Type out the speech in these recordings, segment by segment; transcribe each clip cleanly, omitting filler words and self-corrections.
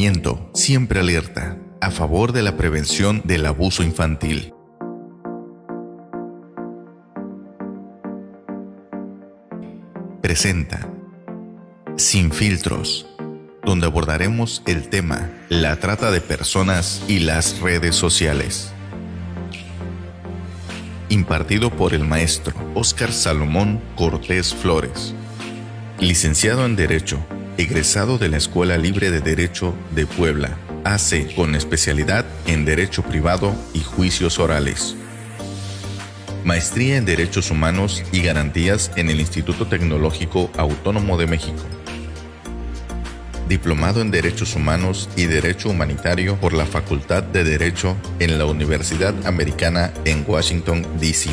Movimiento Siempre Alerta, a favor de la prevención del abuso infantil. Presenta Sin Filtros, donde abordaremos el tema la trata de personas y las redes sociales. Impartido por el maestro Óscar Salomón Cortés Flores, licenciado en Derecho, egresado de la Escuela Libre de Derecho de Puebla, AC, con especialidad en Derecho Privado y Juicios Orales. Maestría en Derechos Humanos y Garantías en el Instituto Tecnológico Autónomo de México. Diplomado en Derechos Humanos y Derecho Humanitario por la Facultad de Derecho en la Universidad Americana en Washington, D.C.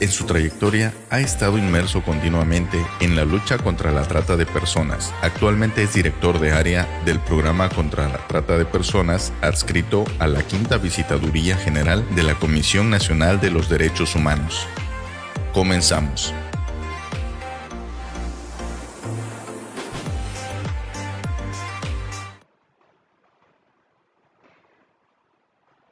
En su trayectoria ha estado inmerso continuamente en la lucha contra la trata de personas. Actualmente es director de área del Programa contra la Trata de Personas, adscrito a la 5ª Visitaduría General de la Comisión Nacional de los Derechos Humanos. Comenzamos.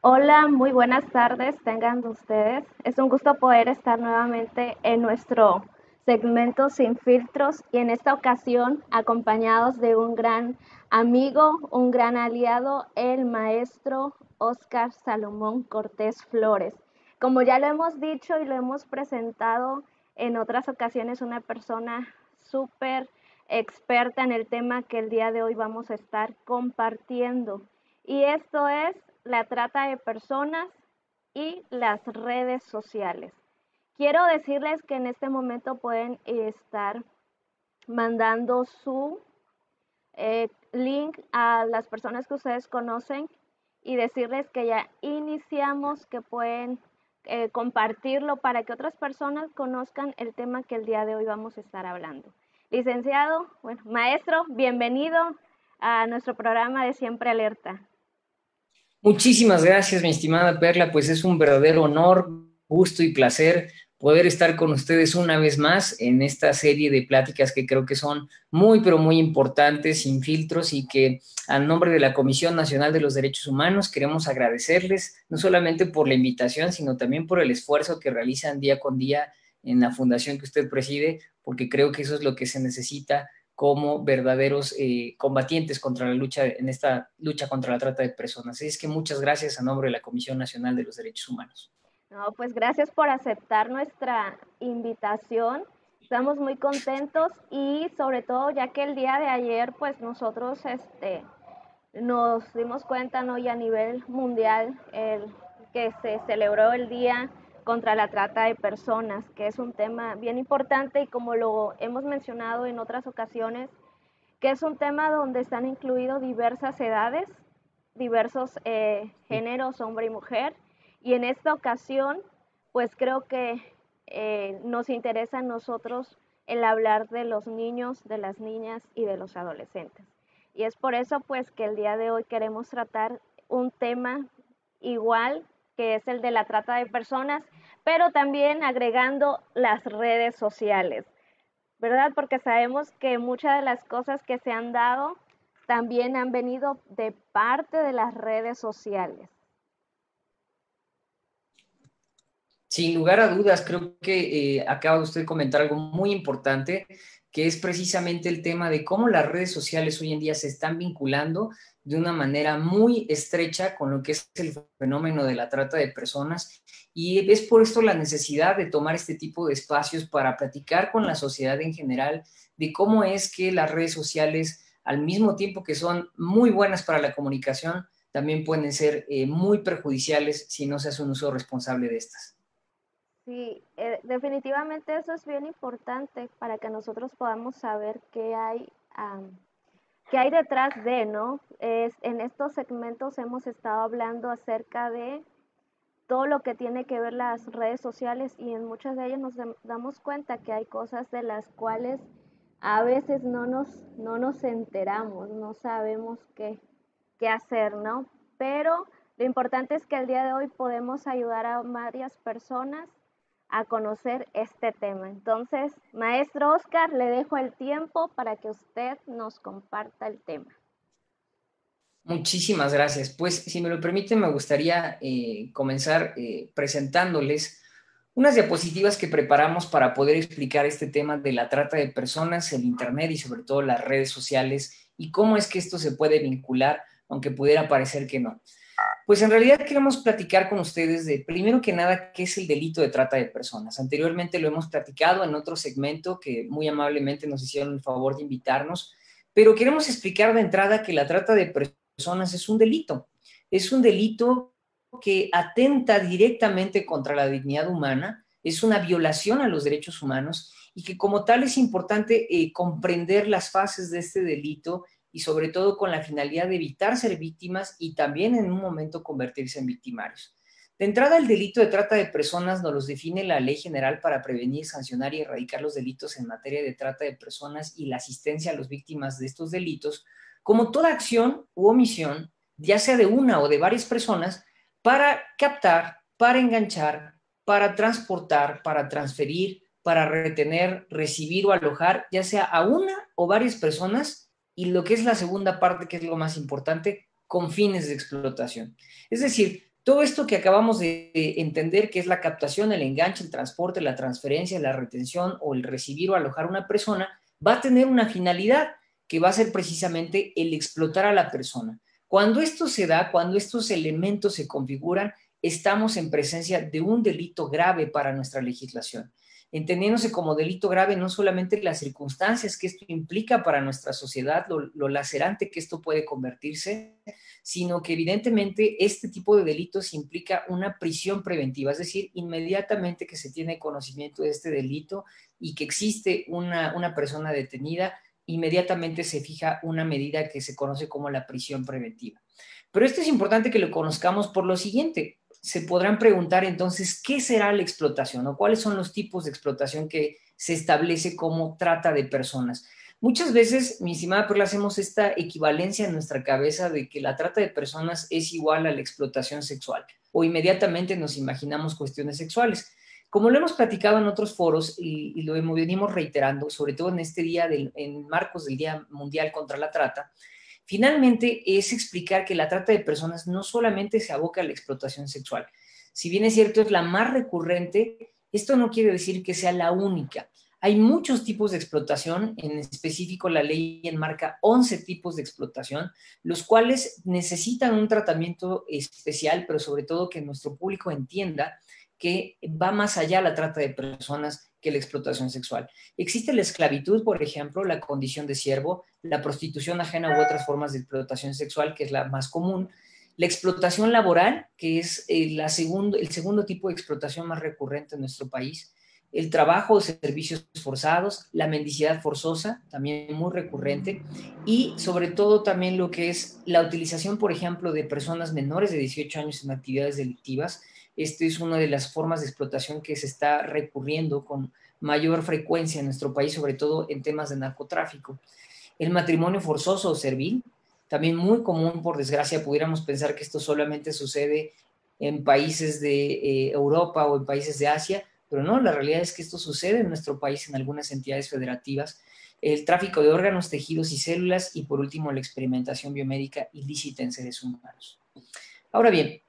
Hola, muy buenas tardes, tengan ustedes. Es un gusto poder estar nuevamente en nuestro segmento Sin Filtros y en esta ocasión acompañados de un gran amigo, un gran aliado, el maestro Óscar Salomón Cortés Flores. Como ya lo hemos dicho y lo hemos presentado en otras ocasiones, una persona súper experta en el tema que el día de hoy vamos a estar compartiendo. Y esto es la trata de personas y las redes sociales. Quiero decirles que en este momento pueden estar mandando su link a las personas que ustedes conocen y decirles que ya iniciamos, que pueden compartirlo para que otras personas conozcan el tema que el día de hoy vamos a estar hablando. Licenciado, bueno, maestro, bienvenido a nuestro programa de Siempre Alerta. Muchísimas gracias, mi estimada Perla, pues es un verdadero honor, gusto y placer poder estar con ustedes una vez más en esta serie de pláticas que creo que son muy, pero muy importantes, sin filtros, y que a nombre de la Comisión Nacional de los Derechos Humanos queremos agradecerles no solamente por la invitación, sino también por el esfuerzo que realizan día con día en la fundación que usted preside, porque creo que eso es lo que se necesita como verdaderos combatientes contra la lucha, en esta lucha contra la trata de personas. Así es que muchas gracias a nombre de la Comisión Nacional de los Derechos Humanos. No, pues gracias por aceptar nuestra invitación. Estamos muy contentos y sobre todo ya que el día de ayer pues nosotros nos dimos cuenta, ¿no? Y a nivel mundial que se celebró el Día contra la Trata de Personas, que es un tema bien importante y como lo hemos mencionado en otras ocasiones, que es un tema donde están incluidos diversas edades, diversos géneros, hombre y mujer, y en esta ocasión, pues creo que nos interesa a nosotros el hablar de los niños, de las niñas y de los adolescentes. Y es por eso pues que el día de hoy queremos tratar un tema igual que es el de la trata de personas, pero también agregando las redes sociales, ¿verdad? Porque sabemos que muchas de las cosas que se han dado también han venido de parte de las redes sociales. Sin lugar a dudas, creo que acaba usted de comentar algo muy importante, que es precisamente el tema de cómo las redes sociales hoy en día se están vinculando de una manera muy estrecha con lo que es el fenómeno de la trata de personas. Y es por esto la necesidad de tomar este tipo de espacios para platicar con la sociedad en general de cómo es que las redes sociales, al mismo tiempo que son muy buenas para la comunicación, también pueden ser muy perjudiciales si no se hace un uso responsable de estas. Sí, definitivamente eso es bien importante para que nosotros podamos saber qué hay detrás de, ¿no? En estos segmentos hemos estado hablando acerca de todo lo que tiene que ver las redes sociales y en muchas de ellas nos damos cuenta que hay cosas de las cuales a veces no nos enteramos, no sabemos qué hacer, ¿no? Pero lo importante es que el día de hoy podemos ayudar a varias personas a conocer este tema. Entonces, maestro Óscar, le dejo el tiempo para que usted nos comparta el tema. Muchísimas gracias. Pues, si me lo permiten, me gustaría comenzar presentándoles unas diapositivas que preparamos para poder explicar este tema de la trata de personas, el Internet y sobre todo las redes sociales y cómo es que esto se puede vincular, aunque pudiera parecer que no. Pues en realidad queremos platicar con ustedes de, primero que nada, qué es el delito de trata de personas. Anteriormente lo hemos platicado en otro segmento que muy amablemente nos hicieron el favor de invitarnos, pero queremos explicar de entrada que la trata de personas es un delito. Es un delito que atenta directamente contra la dignidad humana, es una violación a los derechos humanos y que como tal es importante comprender las fases de este delito y sobre todo con la finalidad de evitar ser víctimas y también en un momento convertirse en victimarios. De entrada, el delito de trata de personas nos los define la Ley General para prevenir, sancionar y erradicar los delitos en materia de trata de personas y la asistencia a las víctimas de estos delitos, como toda acción u omisión, ya sea de una o de varias personas, para captar, para enganchar, para transportar, para transferir, para retener, recibir o alojar, ya sea a una o varias personas, y lo que es la segunda parte, que es lo más importante, con fines de explotación. Es decir, todo esto que acabamos de entender, que es la captación, el enganche, el transporte, la transferencia, la retención o el recibir o alojar a una persona, va a tener una finalidad que va a ser precisamente el explotar a la persona. Cuando esto se da, cuando estos elementos se configuran, estamos en presencia de un delito grave para nuestra legislación, entendiéndose como delito grave no solamente las circunstancias que esto implica para nuestra sociedad, lo lacerante que esto puede convertirse, sino que evidentemente este tipo de delitos implica una prisión preventiva, es decir, inmediatamente que se tiene conocimiento de este delito y que existe una persona detenida, inmediatamente se fija una medida que se conoce como la prisión preventiva. Pero esto es importante que lo conozcamos por lo siguiente. Se podrán preguntar entonces, ¿qué será la explotación o cuáles son los tipos de explotación que se establece como trata de personas? Muchas veces, mi estimada Perla, hacemos esta equivalencia en nuestra cabeza de que la trata de personas es igual a la explotación sexual o inmediatamente nos imaginamos cuestiones sexuales. Como lo hemos platicado en otros foros y lo venimos reiterando, sobre todo en este día, en marcos del Día Mundial contra la Trata, finalmente es explicar que la trata de personas no solamente se aboca a la explotación sexual. Si bien es cierto, es la más recurrente, esto no quiere decir que sea la única. Hay muchos tipos de explotación, en específico la ley enmarca 11 tipos de explotación, los cuales necesitan un tratamiento especial, pero sobre todo que nuestro público entienda que va más allá la trata de personas que la explotación sexual. Existe la esclavitud, por ejemplo, la condición de siervo, la prostitución ajena u otras formas de explotación sexual, que es la más común, la explotación laboral, que es el segundo tipo de explotación más recurrente en nuestro país, el trabajo o servicios forzados, la mendicidad forzosa, también muy recurrente, y sobre todo también lo que es la utilización, por ejemplo, de personas menores de 18 años en actividades delictivas. Esta es una de las formas de explotación que se está recurriendo con mayor frecuencia en nuestro país, sobre todo en temas de narcotráfico. El matrimonio forzoso o servil, también muy común, por desgracia, pudiéramos pensar que esto solamente sucede en países de Europa o en países de Asia, pero no, la realidad es que esto sucede en nuestro país en algunas entidades federativas. El tráfico de órganos, tejidos y células y por último la experimentación biomédica ilícita en seres humanos. Ahora bien,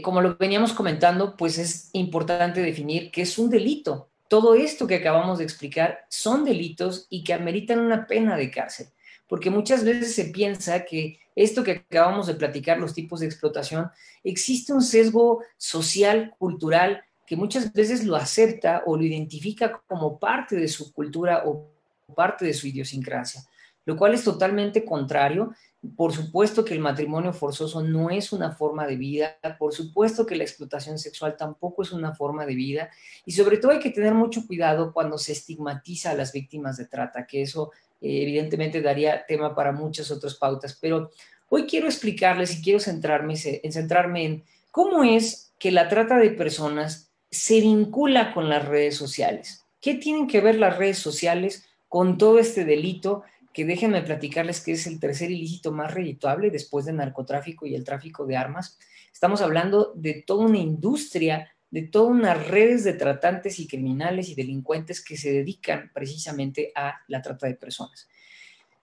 como lo veníamos comentando, pues es importante definir qué es un delito. Todo esto que acabamos de explicar son delitos y que ameritan una pena de cárcel, porque muchas veces se piensa que esto que acabamos de platicar, los tipos de explotación, existe un sesgo social, cultural, que muchas veces lo acepta o lo identifica como parte de su cultura o parte de su idiosincrasia, lo cual es totalmente contrario. Por supuesto que el matrimonio forzoso no es una forma de vida, por supuesto que la explotación sexual tampoco es una forma de vida y sobre todo hay que tener mucho cuidado cuando se estigmatiza a las víctimas de trata, que eso evidentemente daría tema para muchas otras pautas, pero hoy quiero explicarles y quiero centrarme en cómo es que la trata de personas se vincula con las redes sociales. ¿Qué tienen que ver las redes sociales con todo este delito? Que déjenme platicarles que es el tercer ilícito más redituable después del narcotráfico y el tráfico de armas. Estamos hablando de toda una industria, de todas unas redes de tratantes y criminales y delincuentes que se dedican precisamente a la trata de personas.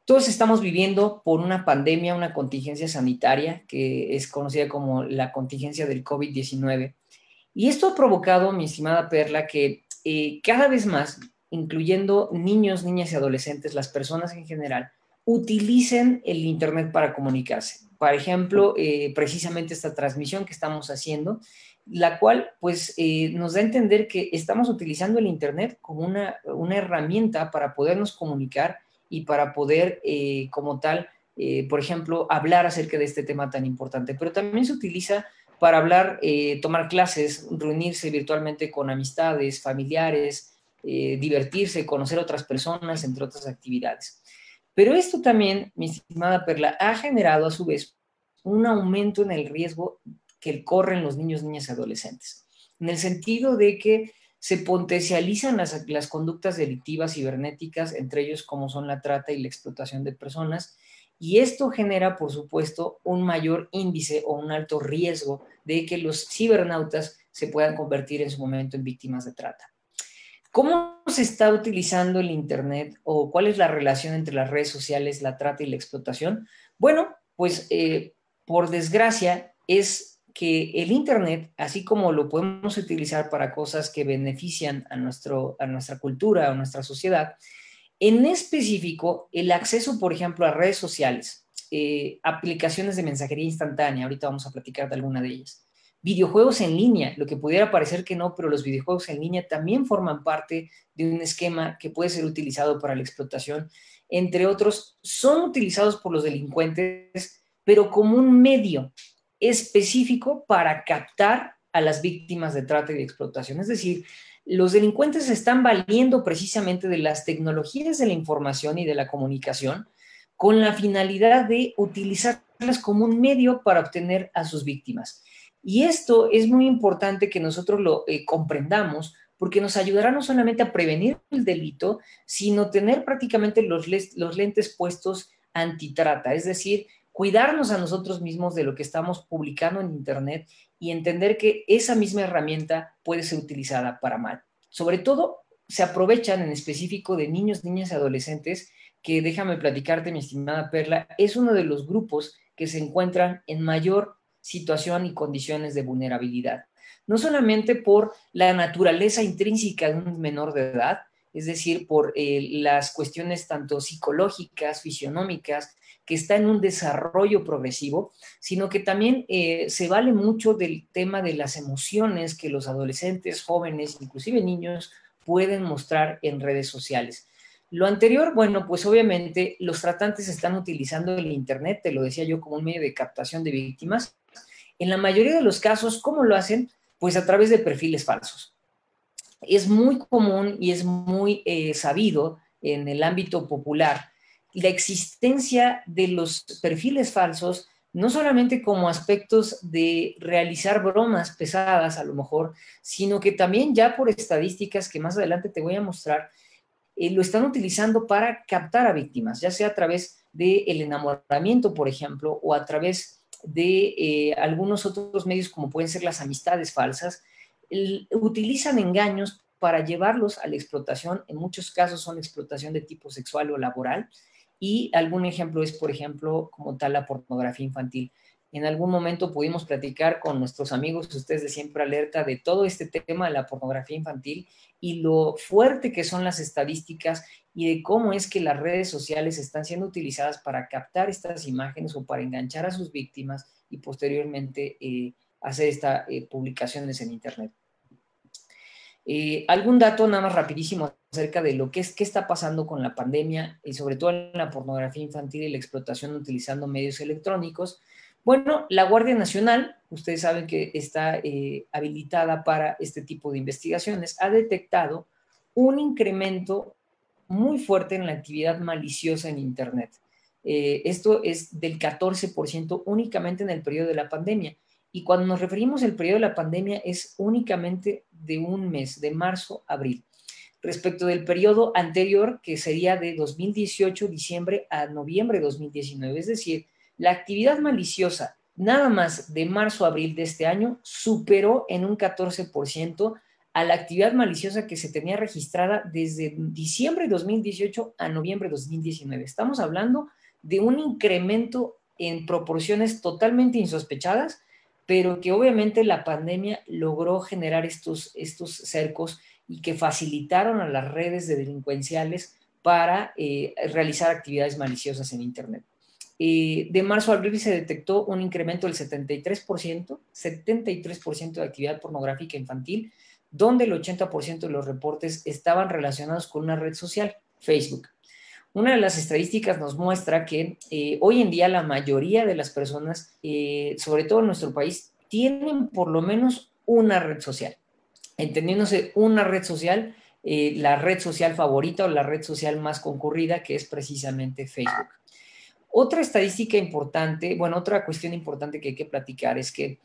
Todos estamos viviendo por una pandemia, una contingencia sanitaria que es conocida como la contingencia del COVID-19. Y esto ha provocado, mi estimada Perla, que cada vez más, incluyendo niños, niñas y adolescentes, las personas en general, utilicen el Internet para comunicarse. Por ejemplo, precisamente esta transmisión que estamos haciendo, la cual pues nos da a entender que estamos utilizando el Internet como una herramienta para podernos comunicar y para poder, como tal, por ejemplo, hablar acerca de este tema tan importante. Pero también se utiliza para hablar, tomar clases, reunirse virtualmente con amistades, familiares, divertirse, conocer otras personas, entre otras actividades. Pero esto también, mi estimada Perla, ha generado a su vez un aumento en el riesgo que corren los niños, niñas y adolescentes, en el sentido de que se potencializan las conductas delictivas cibernéticas, entre ellos como son la trata y la explotación de personas, y esto genera, por supuesto, un mayor índice o un alto riesgo de que los cibernautas se puedan convertir en su momento en víctimas de trata. ¿Cómo se está utilizando el Internet o cuál es la relación entre las redes sociales, la trata y la explotación? Bueno, pues por desgracia es que el Internet, así como lo podemos utilizar para cosas que benefician a nuestra cultura, a nuestra sociedad, en específico, el acceso, por ejemplo, a redes sociales, aplicaciones de mensajería instantánea, ahorita vamos a platicar de alguna de ellas, videojuegos en línea, lo que pudiera parecer que no, pero los videojuegos en línea también forman parte de un esquema que puede ser utilizado para la explotación, entre otros, son utilizados por los delincuentes, pero como un medio específico para captar a las víctimas de trata y de explotación. Es decir, los delincuentes se están valiendo precisamente de las tecnologías de la información y de la comunicación con la finalidad de utilizarlas como un medio para obtener a sus víctimas. Y esto es muy importante que nosotros lo comprendamos porque nos ayudará no solamente a prevenir el delito, sino tener prácticamente los lentes puestos antitrata, es decir, cuidarnos a nosotros mismos de lo que estamos publicando en Internet y entender que esa misma herramienta puede ser utilizada para mal. Sobre todo, se aprovechan en específico de niños, niñas y adolescentes, que déjame platicarte, mi estimada Perla, es uno de los grupos que se encuentran en mayor situación y condiciones de vulnerabilidad. No solamente por la naturaleza intrínseca de un menor de edad, es decir, por las cuestiones tanto psicológicas, fisionómicas, que está en un desarrollo progresivo, sino que también se vale mucho del tema de las emociones que los adolescentes, jóvenes, inclusive niños, pueden mostrar en redes sociales. Lo anterior, bueno, pues obviamente los tratantes están utilizando el Internet, te lo decía yo, como un medio de captación de víctimas. En la mayoría de los casos, ¿cómo lo hacen? Pues a través de perfiles falsos. Es muy común y es muy sabido en el ámbito popular la existencia de los perfiles falsos, no solamente como aspectos de realizar bromas pesadas a lo mejor, sino que también ya por estadísticas que más adelante te voy a mostrar, lo están utilizando para captar a víctimas, ya sea a través del enamoramiento, por ejemplo, o a través de algunos otros medios como pueden ser las amistades falsas. Utilizan engaños para llevarlos a la explotación, en muchos casos son explotación de tipo sexual o laboral, y algún ejemplo es, por ejemplo, como tal la pornografía infantil. En algún momento pudimos platicar con nuestros amigos, ustedes de Siempre Alerta, de todo este tema de la pornografía infantil y lo fuerte que son las estadísticas y de cómo es que las redes sociales están siendo utilizadas para captar estas imágenes o para enganchar a sus víctimas y posteriormente hacer estas publicaciones en Internet. Algún dato nada más rapidísimo acerca de lo que es, qué está pasando con la pandemia y sobre todo en la pornografía infantil y la explotación utilizando medios electrónicos. Bueno, la Guardia Nacional, ustedes saben que está habilitada para este tipo de investigaciones, ha detectado un incremento muy fuerte en la actividad maliciosa en Internet. Esto es del 14% únicamente en el periodo de la pandemia. Y cuando nos referimos al periodo de la pandemia es únicamente de un mes, de marzo a abril. Respecto del periodo anterior, que sería de 2018, diciembre a noviembre de 2019, es decir, la actividad maliciosa nada más de marzo a abril de este año superó en un 14% a la actividad maliciosa que se tenía registrada desde diciembre de 2018 a noviembre de 2019. Estamos hablando de un incremento en proporciones totalmente insospechadas, pero que obviamente la pandemia logró generar estos cercos y que facilitaron a las redes de delincuenciales para realizar actividades maliciosas en Internet. De marzo a abril se detectó un incremento del 73% de actividad pornográfica infantil, donde el 80% de los reportes estaban relacionados con una red social, Facebook. Una de las estadísticas nos muestra que hoy en día la mayoría de las personas, sobre todo en nuestro país, tienen por lo menos una red social. Entendiéndose una red social, la red social favorita o la red social más concurrida, que es precisamente Facebook. Otra estadística importante, bueno, otra cuestión importante que hay que platicar es que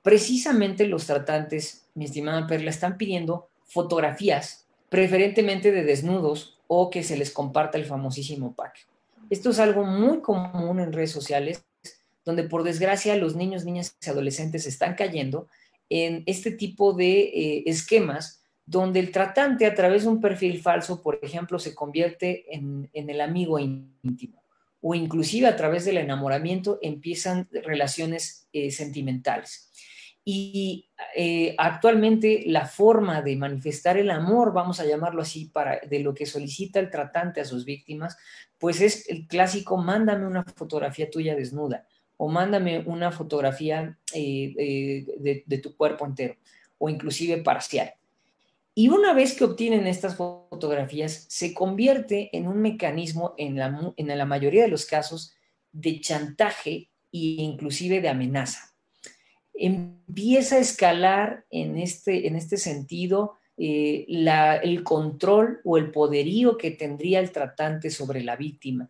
precisamente los tratantes, mi estimada Perla, están pidiendo fotografías, preferentemente de desnudos o que se les comparta el famosísimo pack. Esto es algo muy común en redes sociales, donde por desgracia los niños, niñas y adolescentes están cayendo en este tipo de esquemas donde el tratante a través de un perfil falso, por ejemplo, se convierte en el amigo íntimo o inclusive a través del enamoramiento empiezan relaciones sentimentales. Y actualmente la forma de manifestar el amor, vamos a llamarlo así, de lo que solicita el tratante a sus víctimas, pues es el clásico: mándame una fotografía tuya desnuda, o mándame una fotografía de tu cuerpo entero, o inclusive parcial. Y una vez que obtienen estas fotografías, se convierte en un mecanismo, en la mayoría de los casos, de chantaje e inclusive de amenaza. Empieza a escalar en este sentido el control o el poderío que tendría el tratante sobre la víctima.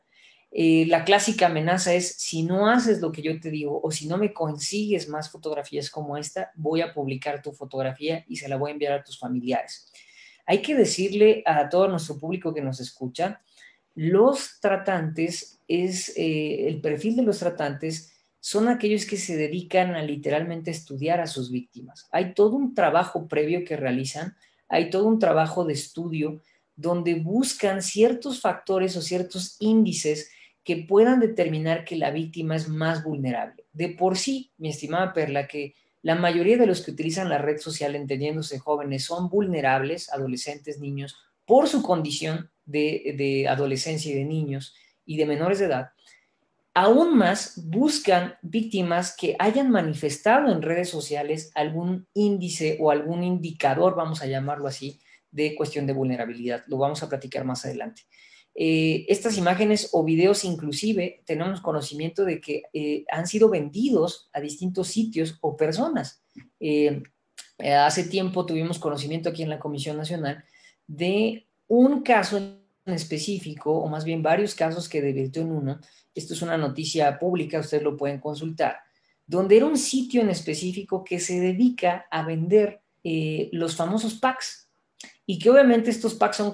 La clásica amenaza es: si no haces lo que yo te digo o si no me consigues más fotografías como esta, voy a publicar tu fotografía y se la voy a enviar a tus familiares. Hay que decirle a todo nuestro público que nos escucha, los tratantes, el perfil de los tratantes son aquellos que se dedican a literalmente estudiar a sus víctimas. Hay todo un trabajo previo que realizan, hay todo un trabajo de estudio donde buscan ciertos factores o ciertos índices que puedan determinar que la víctima es más vulnerable. De por sí, mi estimada Perla, que la mayoría de los que utilizan la red social, entendiéndose jóvenes, son vulnerables, adolescentes, niños, por su condición de adolescencia y de niños y de menores de edad. Aún más buscan víctimas que hayan manifestado en redes sociales algún índice o algún indicador, vamos a llamarlo así, de cuestión de vulnerabilidad. Lo vamos a platicar más adelante. Estas imágenes o videos inclusive tenemos conocimiento de que han sido vendidos a distintos sitios o personas. Hace tiempo tuvimos conocimiento aquí en la Comisión Nacional de un caso en específico, o más bien varios casos que desvirtió en uno. Esto es una noticia pública, ustedes lo pueden consultar, donde era un sitio en específico que se dedica a vender los famosos packs, y que obviamente estos packs son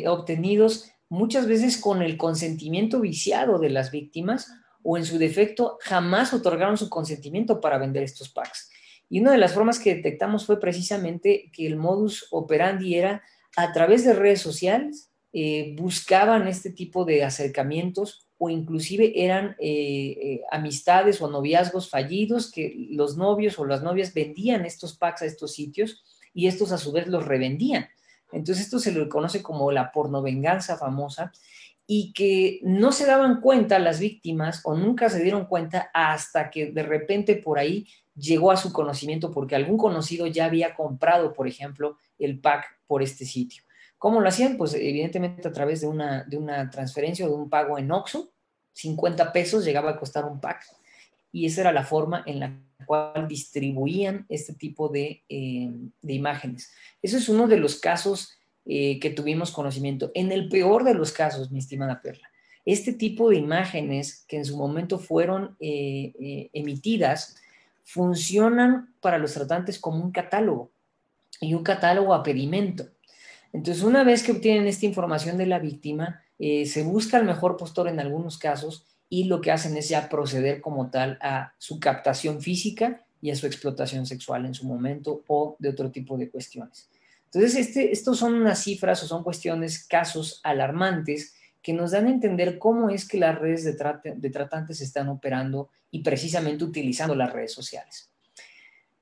obtenidos muchas veces con el consentimiento viciado de las víctimas, o en su defecto jamás otorgaron su consentimiento para vender estos packs. Y una de las formas que detectamos fue precisamente que el modus operandi era a través de redes sociales, buscaban este tipo de acercamientos, o inclusive eran amistades o noviazgos fallidos que los novios o las novias vendían estos packs a estos sitios y estos a su vez los revendían. Entonces esto se le conoce como la pornovenganza famosa, y que no se daban cuenta las víctimas o nunca se dieron cuenta hasta que de repente por ahí llegó a su conocimiento porque algún conocido ya había comprado, por ejemplo, el pack por este sitio. ¿Cómo lo hacían? Pues evidentemente a través de una transferencia o de un pago en Oxxo. 50 pesos llegaba a costar un pack, y esa era la forma en la cual distribuían este tipo de imágenes. Eso es uno de los casos que tuvimos conocimiento. En el peor de los casos, mi estimada Perla, este tipo de imágenes que en su momento fueron emitidas funcionan para los tratantes como un catálogo, y un catálogo a pedimento. Entonces, una vez que obtienen esta información de la víctima, se busca el mejor postor en algunos casos, y lo que hacen es ya proceder como tal a su captación física y a su explotación sexual en su momento, o de otro tipo de cuestiones. Entonces, estos son unas cifras o son cuestiones, casos alarmantes que nos dan a entender cómo es que las redes de tratantes están operando y precisamente utilizando las redes sociales.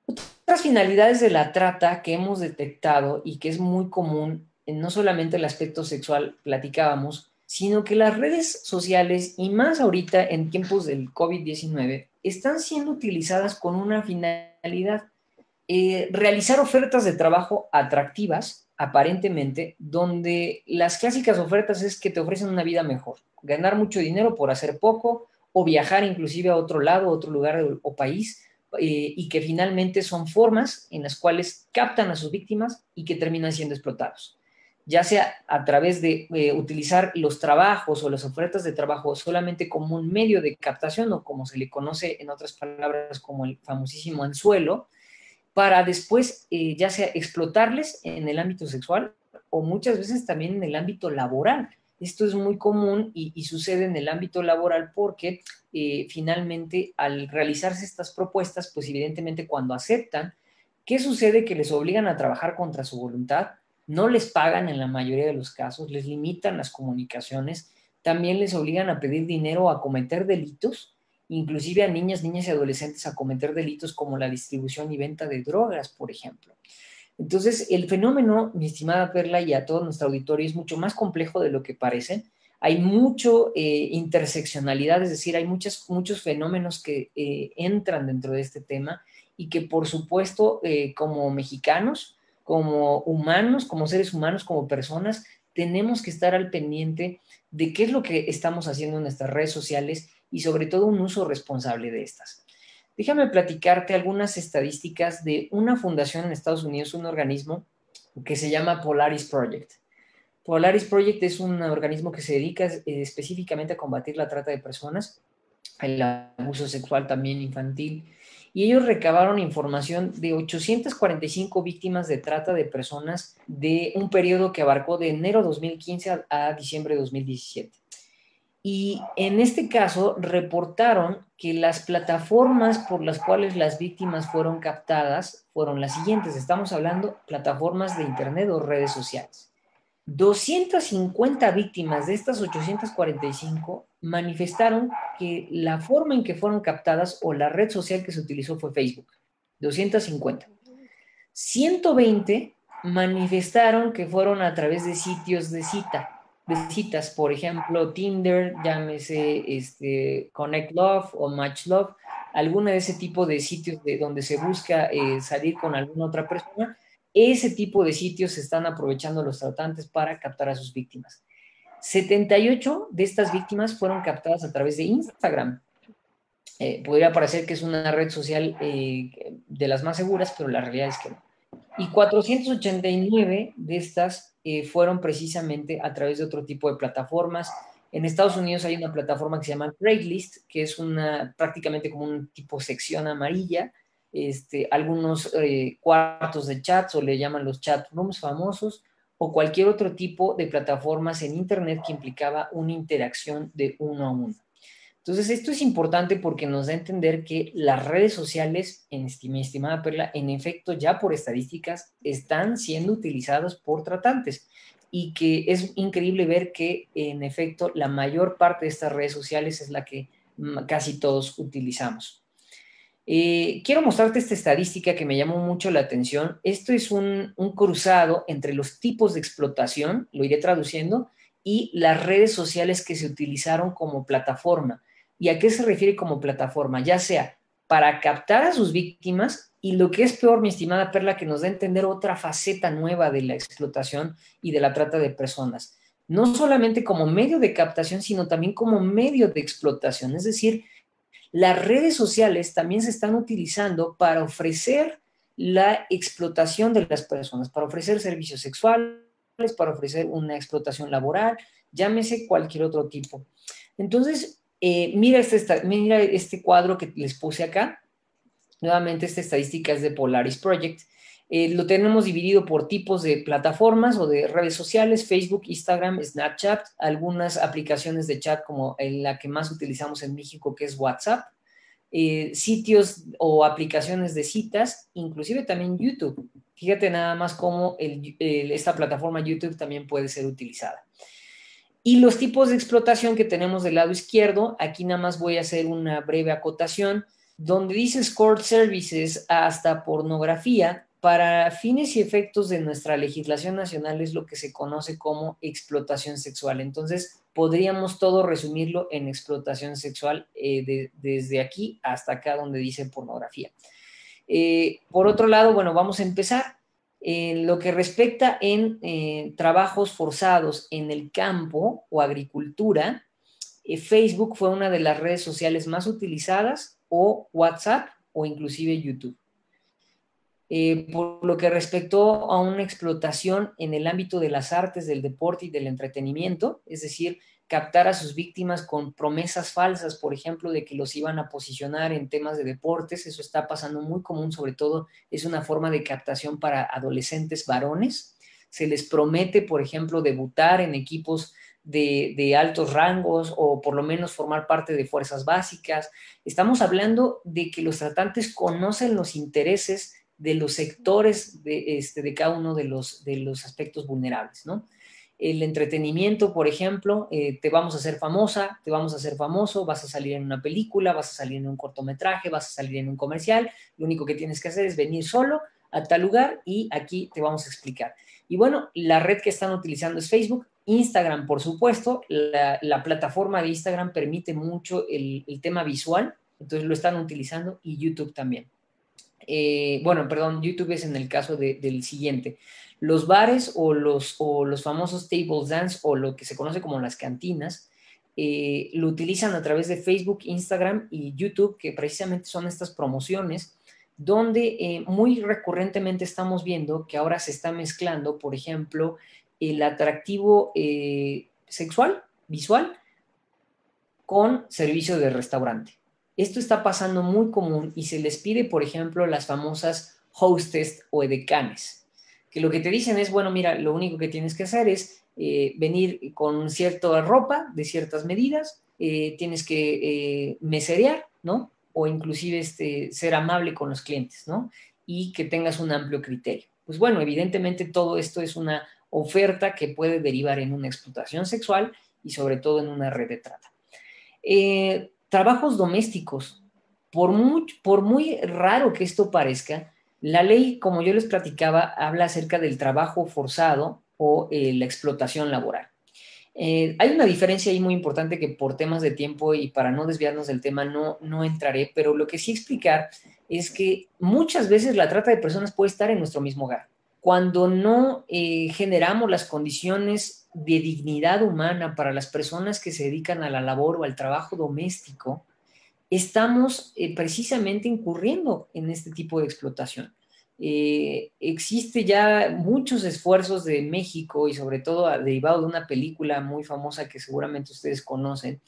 Otras finalidades de la trata que hemos detectado y que es muy común, no solamente el aspecto sexual platicábamos, sino que las redes sociales, y más ahorita en tiempos del COVID-19, están siendo utilizadas con una finalidad: realizar ofertas de trabajo atractivas, aparentemente, donde las clásicas ofertas es que te ofrecen una vida mejor, ganar mucho dinero por hacer poco, o viajar inclusive a otro lado, otro lugar o país, y que finalmente son formas en las cuales captan a sus víctimas y que terminan siendo explotados, ya sea a través de utilizar los trabajos o las ofertas de trabajo solamente como un medio de captación, o como se le conoce en otras palabras como el famosísimo anzuelo, para después ya sea explotarles en el ámbito sexual o muchas veces también en el ámbito laboral. Esto es muy común y sucede en el ámbito laboral porque finalmente al realizarse estas propuestas, pues evidentemente cuando aceptan, ¿qué sucede? Que les obligan a trabajar contra su voluntad, no les pagan en la mayoría de los casos, les limitan las comunicaciones, también les obligan a pedir dinero, a cometer delitos, inclusive a niñas y adolescentes a cometer delitos como la distribución y venta de drogas, por ejemplo. Entonces, el fenómeno, mi estimada Perla, y a todo nuestro auditorio, es mucho más complejo de lo que parece. Hay mucho interseccionalidad, es decir, hay muchos fenómenos que entran dentro de este tema y que, por supuesto, como mexicanos, como humanos, como seres humanos, como personas, tenemos que estar al pendiente de qué es lo que estamos haciendo en nuestras redes sociales y sobre todo un uso responsable de estas. Déjame platicarte algunas estadísticas de una fundación en Estados Unidos, un organismo que se llama Polaris Project. Polaris Project es un organismo que se dedica específicamente a combatir la trata de personas, el abuso sexual también infantil, y ellos recabaron información de 845 víctimas de trata de personas de un periodo que abarcó de enero 2015 a diciembre de 2017. Y en este caso reportaron que las plataformas por las cuales las víctimas fueron captadas fueron las siguientes. Estamos hablando plataformas de internet o redes sociales. 250 víctimas de estas 845 manifestaron que la forma en que fueron captadas o la red social que se utilizó fue Facebook. 250. 120 manifestaron que fueron a través de sitios de citas, por ejemplo, Tinder, llámese Connect Love o Match Love, alguna de ese tipo de sitios de donde se busca salir con alguna otra persona. Ese tipo de sitios se están aprovechando los tratantes para captar a sus víctimas. 78 de estas víctimas fueron captadas a través de Instagram. Podría parecer que es una red social de las más seguras, pero la realidad es que no. Y 489 de estas fueron precisamente a través de otro tipo de plataformas. En Estados Unidos hay una plataforma que se llama Craigslist, que es prácticamente como un tipo sección amarilla, algunos cuartos de chats, o le llaman los chat rooms famosos, o cualquier otro tipo de plataformas en internet que implicaba una interacción de uno a uno. Entonces, esto es importante porque nos da a entender que las redes sociales, mi estimada Perla, en efecto, ya por estadísticas, están siendo utilizadas por tratantes y que es increíble ver que, en efecto, la mayor parte de estas redes sociales es la que casi todos utilizamos. Quiero mostrarte esta estadística que me llamó mucho la atención. Esto es un cruzado entre los tipos de explotación, lo iré traduciendo, y las redes sociales que se utilizaron como plataforma. ¿Y a qué se refiere como plataforma? Ya sea para captar a sus víctimas y, lo que es peor, mi estimada Perla, que nos da a entender otra faceta nueva de la explotación y de la trata de personas. No solamente como medio de captación, sino también como medio de explotación. Es decir, las redes sociales también se están utilizando para ofrecer la explotación de las personas, para ofrecer servicios sexuales, para ofrecer una explotación laboral, llámese cualquier otro tipo. Entonces, mira este cuadro que les puse acá. Nuevamente, esta estadística es de Polaris Project. Lo tenemos dividido por tipos de plataformas o de redes sociales: Facebook, Instagram, Snapchat, algunas aplicaciones de chat como la que más utilizamos en México, que es WhatsApp, sitios o aplicaciones de citas, inclusive también YouTube. Fíjate nada más cómo esta plataforma YouTube también puede ser utilizada. Y los tipos de explotación que tenemos del lado izquierdo, aquí nada más voy a hacer una breve acotación, donde dice escort services hasta pornografía, para fines y efectos de nuestra legislación nacional es lo que se conoce como explotación sexual. Entonces, podríamos todo resumirlo en explotación sexual desde aquí hasta acá donde dice pornografía. Por otro lado, bueno, vamos a empezar. En lo que respecta en trabajos forzados en el campo o agricultura, Facebook fue una de las redes sociales más utilizadas, o WhatsApp, o inclusive YouTube. Por lo que respectó a una explotación en el ámbito de las artes, del deporte y del entretenimiento, es decir, captar a sus víctimas con promesas falsas, por ejemplo, de que los iban a posicionar en temas de deportes. Eso está pasando muy común, sobre todo es una forma de captación para adolescentes varones. Se les promete, por ejemplo, debutar en equipos de altos rangos o por lo menos formar parte de fuerzas básicas. Estamos hablando de que los tratantes conocen los intereses de los sectores de cada uno de los aspectos vulnerables, ¿no? El entretenimiento, por ejemplo, te vamos a hacer famosa, te vamos a hacer famoso, vas a salir en una película, vas a salir en un cortometraje, vas a salir en un comercial, lo único que tienes que hacer es venir solo a tal lugar y aquí te vamos a explicar. Y bueno, la red que están utilizando es Facebook, Instagram, por supuesto, la plataforma de Instagram permite mucho el tema visual, entonces lo están utilizando, y YouTube también. Bueno, perdón, YouTube es en el caso del siguiente. Los bares o los famosos table dance, o lo que se conoce como las cantinas, lo utilizan a través de Facebook, Instagram y YouTube, que precisamente son estas promociones donde muy recurrentemente estamos viendo que ahora se está mezclando, por ejemplo, el atractivo sexual, visual, con servicio de restaurante. Esto está pasando muy común y se les pide, por ejemplo, las famosas hostess o edecanes, que lo que te dicen es, bueno, mira, lo único que tienes que hacer es venir con cierta ropa de ciertas medidas, tienes que meserear, ¿no? O inclusive ser amable con los clientes, ¿no? Y que tengas un amplio criterio. Pues bueno, evidentemente todo esto es una oferta que puede derivar en una explotación sexual y sobre todo en una red de trata. Trabajos domésticos. Por muy raro que esto parezca, la ley, como yo les platicaba, habla acerca del trabajo forzado o la explotación laboral. Hay una diferencia ahí muy importante que por temas de tiempo y para no desviarnos del tema no entraré, pero lo que sí explicar es que muchas veces la trata de personas puede estar en nuestro mismo hogar. Cuando no generamos las condiciones de dignidad humana para las personas que se dedican a la labor o al trabajo doméstico, estamos precisamente incurriendo en este tipo de explotación. Existe ya muchos esfuerzos de México y sobre todo derivado de una película muy famosa que seguramente ustedes conocen,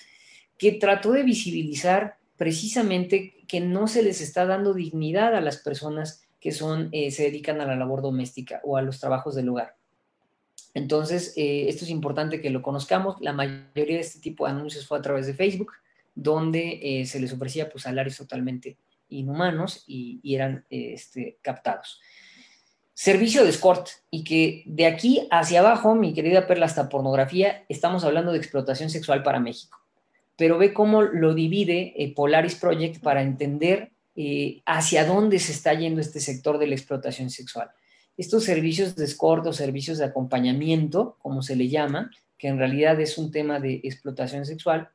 que trató de visibilizar precisamente que no se les está dando dignidad a las personas que se dedican a la labor doméstica o a los trabajos del hogar. Entonces, esto es importante que lo conozcamos. La mayoría de este tipo de anuncios fue a través de Facebook, donde se les ofrecía pues, salarios totalmente inhumanos y eran captados. Servicio de escort, y que de aquí hacia abajo, mi querida Perla, hasta pornografía, estamos hablando de explotación sexual para México. Pero ve cómo lo divide Polaris Project para entender hacia dónde se está yendo este sector de la explotación sexual. Estos servicios de escort o servicios de acompañamiento, como se le llama, que en realidad es un tema de explotación sexual,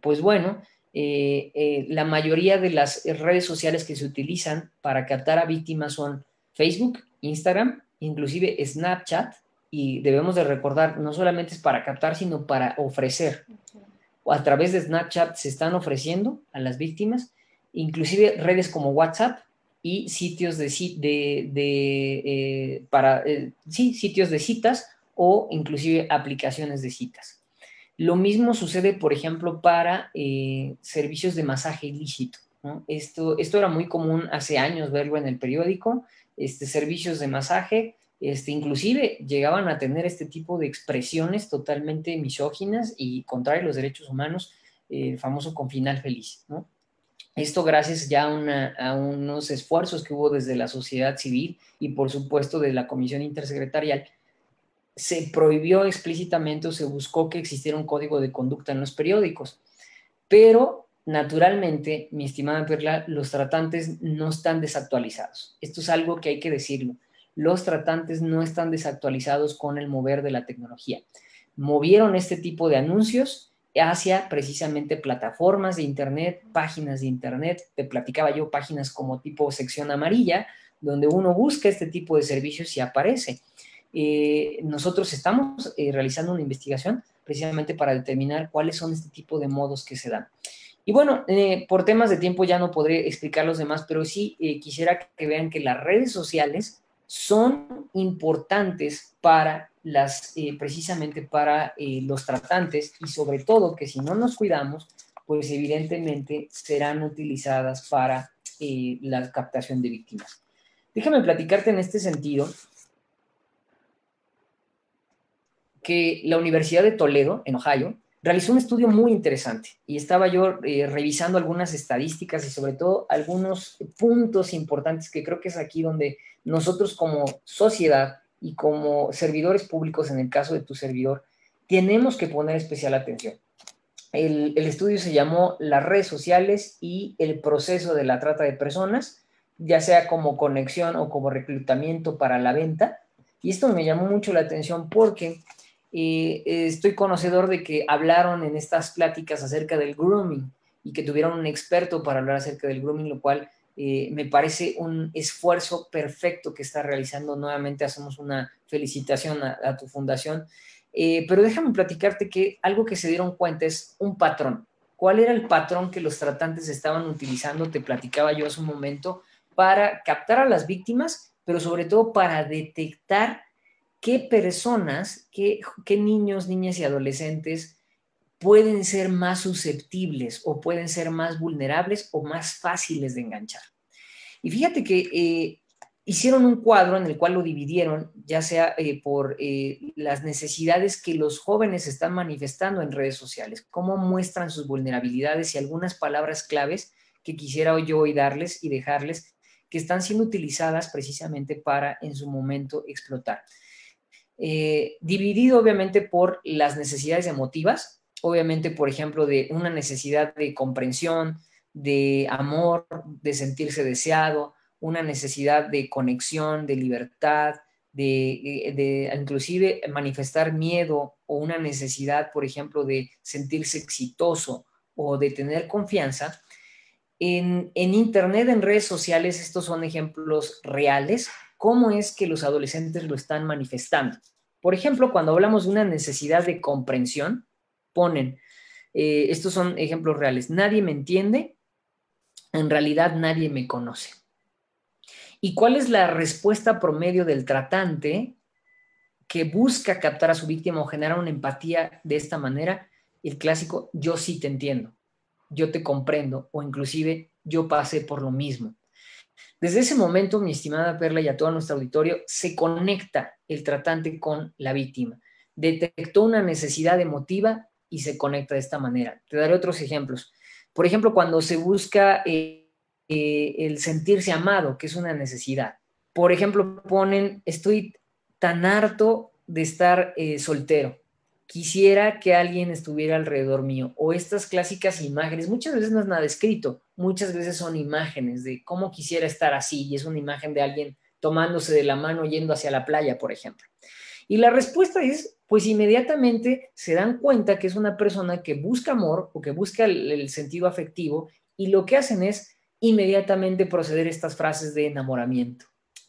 pues bueno, la mayoría de las redes sociales que se utilizan para captar a víctimas son Facebook, Instagram, inclusive Snapchat, y debemos de recordar, no solamente es para captar, sino para ofrecer. A través de Snapchat se están ofreciendo a las víctimas, inclusive redes como WhatsApp y sitios sitios de citas o inclusive aplicaciones de citas. Lo mismo sucede, por ejemplo, para servicios de masaje ilícito, ¿no? Esto era muy común hace años verlo en el periódico, servicios de masaje, inclusive llegaban a tener este tipo de expresiones totalmente misóginas y contrarias a los derechos humanos, el famoso con final feliz, ¿no? Esto gracias ya a unos esfuerzos que hubo desde la sociedad civil y por supuesto de la Comisión Intersecretarial. Se prohibió explícitamente o se buscó que existiera un código de conducta en los periódicos. Pero, naturalmente, mi estimada Perla, los tratantes no están desactualizados. Esto es algo que hay que decirlo. Los tratantes no están desactualizados con el mover de la tecnología. Movieron este tipo de anuncios hacia precisamente plataformas de Internet, páginas de Internet. Te platicaba yo, páginas como tipo sección amarilla, donde uno busca este tipo de servicios y aparece. Nosotros estamos realizando una investigación precisamente para determinar cuáles son este tipo de modos que se dan. Y bueno, por temas de tiempo ya no podré explicar los demás, pero sí quisiera que vean que las redes sociales son importantes para precisamente para los tratantes y sobre todo que si no nos cuidamos, pues evidentemente serán utilizadas para la captación de víctimas. Déjame platicarte en este sentido que la Universidad de Toledo, en Ohio, realizó un estudio muy interesante y estaba yo revisando algunas estadísticas y sobre todo algunos puntos importantes que creo que es aquí donde nosotros como sociedad y como servidores públicos, en el caso de tu servidor, tenemos que poner especial atención. El estudio se llamó Las redes sociales y el proceso de la trata de personas, ya sea como conexión o como reclutamiento para la venta. Y esto me llamó mucho la atención porque estoy conocedor de que hablaron en estas pláticas acerca del grooming y que tuvieron un experto para hablar acerca del grooming, lo cual me parece un esfuerzo perfecto que está realizando. Nuevamente hacemos una felicitación a tu fundación. Pero déjame platicarte que algo que se dieron cuenta es un patrón. ¿Cuál era el patrón que los tratantes estaban utilizando? Te platicaba yo hace un momento, para captar a las víctimas, pero sobre todo para detectar qué personas, qué niños, niñas y adolescentes pueden ser más susceptibles o pueden ser más vulnerables o más fáciles de enganchar. Y fíjate que hicieron un cuadro en el cual lo dividieron, ya sea por las necesidades que los jóvenes están manifestando en redes sociales, cómo muestran sus vulnerabilidades y algunas palabras claves que quisiera yo hoy darles y dejarles, que están siendo utilizadas precisamente para en su momento explotar. Dividido obviamente por las necesidades emotivas, obviamente por ejemplo de una necesidad de comprensión, de amor, de sentirse deseado, una necesidad de conexión, de libertad, de inclusive manifestar miedo o una necesidad, por ejemplo, de sentirse exitoso o de tener confianza. En Internet, en redes sociales, estos son ejemplos reales. ¿Cómo es que los adolescentes lo están manifestando? Por ejemplo, cuando hablamos de una necesidad de comprensión, ponen, estos son ejemplos reales, nadie me entiende, en realidad nadie me conoce. ¿Y cuál es la respuesta promedio del tratante que busca captar a su víctima o generar una empatía de esta manera? El clásico, yo sí te entiendo, yo te comprendo, o inclusive yo pasé por lo mismo. Desde ese momento, mi estimada Perla y a todo nuestro auditorio, se conecta el tratante con la víctima. Detectó una necesidad emotiva y se conecta de esta manera. Te daré otros ejemplos. Por ejemplo, cuando se busca el sentirse amado, que es una necesidad. Por ejemplo, ponen, estoy tan harto de estar soltero. Quisiera que alguien estuviera alrededor mío. O estas clásicas imágenes, muchas veces no es nada escrito, muchas veces son imágenes de cómo quisiera estar así, y es una imagen de alguien tomándose de la mano yendo hacia la playa, por ejemplo. Y la respuesta es, pues inmediatamente se dan cuenta que es una persona que busca amor o que busca el sentido afectivo, y lo que hacen es inmediatamente proceder a estas frases de enamoramiento.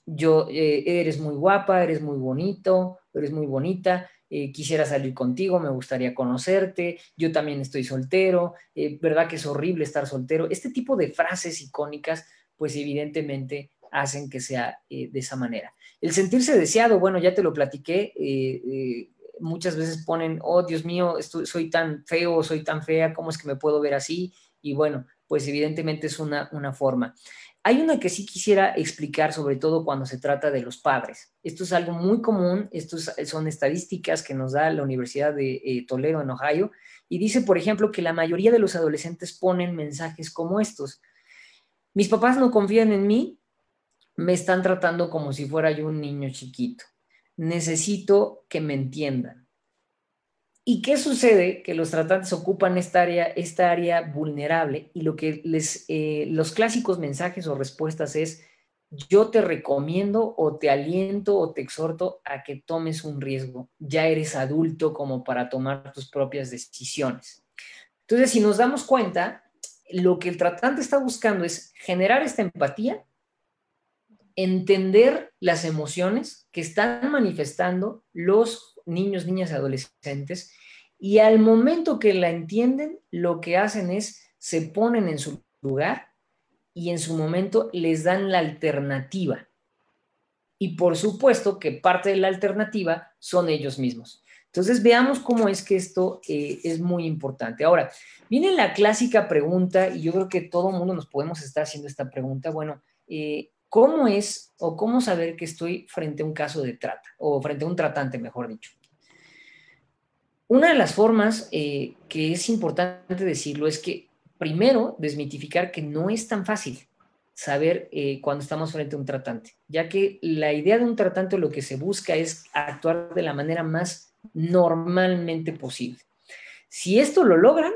Eres muy guapa, eres muy bonito, eres muy bonita, quisiera salir contigo, me gustaría conocerte, yo también estoy soltero, ¿verdad que es horrible estar soltero? Este tipo de frases icónicas, pues evidentemente hacen que sea de esa manera. El sentirse deseado, bueno, ya te lo platiqué, muchas veces ponen, oh Dios mío, soy tan feo, soy tan fea, ¿cómo es que me puedo ver así? Y bueno, pues evidentemente es una forma. Hay una que sí quisiera explicar, sobre todo cuando se trata de los padres. Esto es algo muy común, estos son estadísticas que nos da la Universidad de Toledo en Ohio, y dice, por ejemplo, que la mayoría de los adolescentes ponen mensajes como estos. Mis papás no confían en mí, me están tratando como si fuera yo un niño chiquito. Necesito que me entiendan. ¿Y qué sucede? Que los tratantes ocupan esta área vulnerable y lo que los clásicos mensajes o respuestas es: yo te recomiendo o te aliento o te exhorto a que tomes un riesgo. Ya eres adulto como para tomar tus propias decisiones. Entonces, si nos damos cuenta, lo que el tratante está buscando es generar esta empatía, entender las emociones que están manifestando los niños, niñas y adolescentes, y al momento que la entienden, lo que hacen es se ponen en su lugar y en su momento les dan la alternativa. Y por supuesto que parte de la alternativa son ellos mismos. Entonces veamos cómo es que esto es muy importante. Ahora, viene la clásica pregunta, y yo creo que todo el mundo nos podemos estar haciendo esta pregunta. Bueno, ¿cómo es o cómo saber que estoy frente a un caso de trata o frente a un tratante, mejor dicho? Una de las formas que es importante decirlo es que primero desmitificar que no es tan fácil saber cuando estamos frente a un tratante, ya que la idea de un tratante lo que se busca es actuar de la manera más normalmente posible. Si esto lo logran,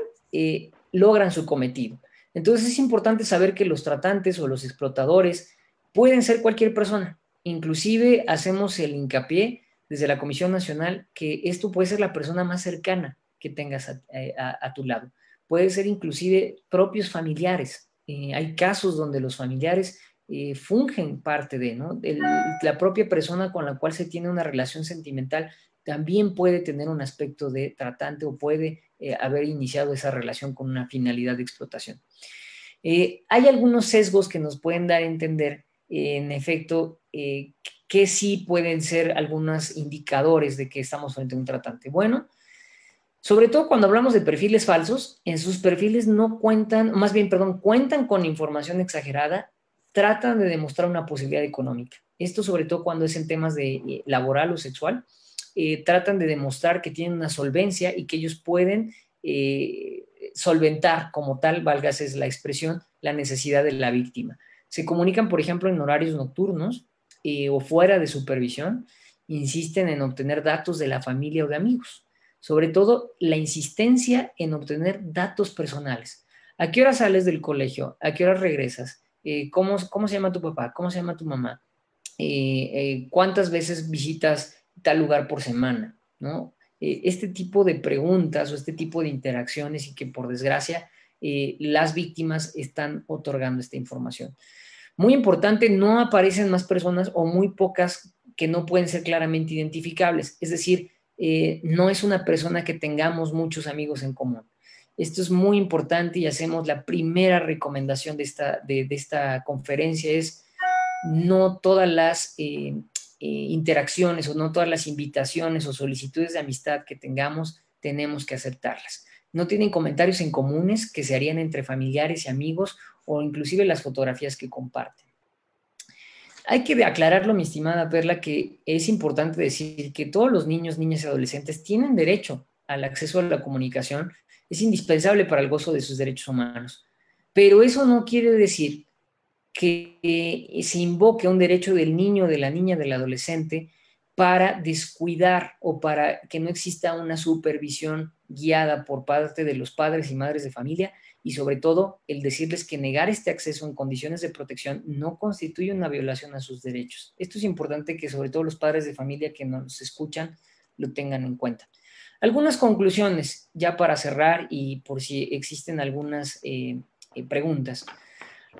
logran su cometido. Entonces es importante saber que los tratantes o los explotadores pueden ser cualquier persona. Inclusive hacemos el hincapié desde la Comisión Nacional que esto puede ser la persona más cercana que tengas a tu lado. Puede ser inclusive propios familiares. Hay casos donde los familiares fungen parte de, ¿no? La propia persona con la cual se tiene una relación sentimental también puede tener un aspecto de tratante o puede haber iniciado esa relación con una finalidad de explotación. Hay algunos sesgos que nos pueden dar a entender, en efecto, que sí pueden ser algunos indicadores de que estamos frente a un tratante. Bueno, sobre todo cuando hablamos de perfiles falsos, en sus perfiles no cuentan, más bien, perdón, cuentan con información exagerada, tratan de demostrar una posibilidad económica. Esto sobre todo cuando es en temas de laboral o sexual, tratan de demostrar que tienen una solvencia y que ellos pueden solventar como tal, válgase la expresión, la necesidad de la víctima. Se comunican, por ejemplo, en horarios nocturnos o fuera de supervisión, insisten en obtener datos de la familia o de amigos. Sobre todo, la insistencia en obtener datos personales. ¿A qué hora sales del colegio? ¿A qué hora regresas? ¿Cómo se llama tu papá? ¿Cómo se llama tu mamá? ¿Cuántas veces visitas tal lugar por semana? ¿No? Este tipo de preguntas o este tipo de interacciones y que por desgracia las víctimas están otorgando esta información. Muy importante, no aparecen más personas o muy pocas que no pueden ser claramente identificables. Es decir, no es una persona que tengamos muchos amigos en común. Esto es muy importante y hacemos la primera recomendación de esta conferencia es no todas las interacciones o no todas las invitaciones o solicitudes de amistad que tengamos tenemos que aceptarlas. No tienen comentarios en comunes que se harían entre familiares y amigos o inclusive las fotografías que comparten. Hay que aclararlo, mi estimada Perla, que es importante decir que todos los niños, niñas y adolescentes tienen derecho al acceso a la comunicación, es indispensable para el gozo de sus derechos humanos. Pero eso no quiere decir que se invoque un derecho del niño, de la niña, del adolescente para descuidar o para que no exista una supervisión guiada por parte de los padres y madres de familia y sobre todo el decirles que negar este acceso en condiciones de protección no constituye una violación a sus derechos. Esto es importante que sobre todo los padres de familia que nos escuchan lo tengan en cuenta. Algunas conclusiones ya para cerrar y por si existen algunas preguntas.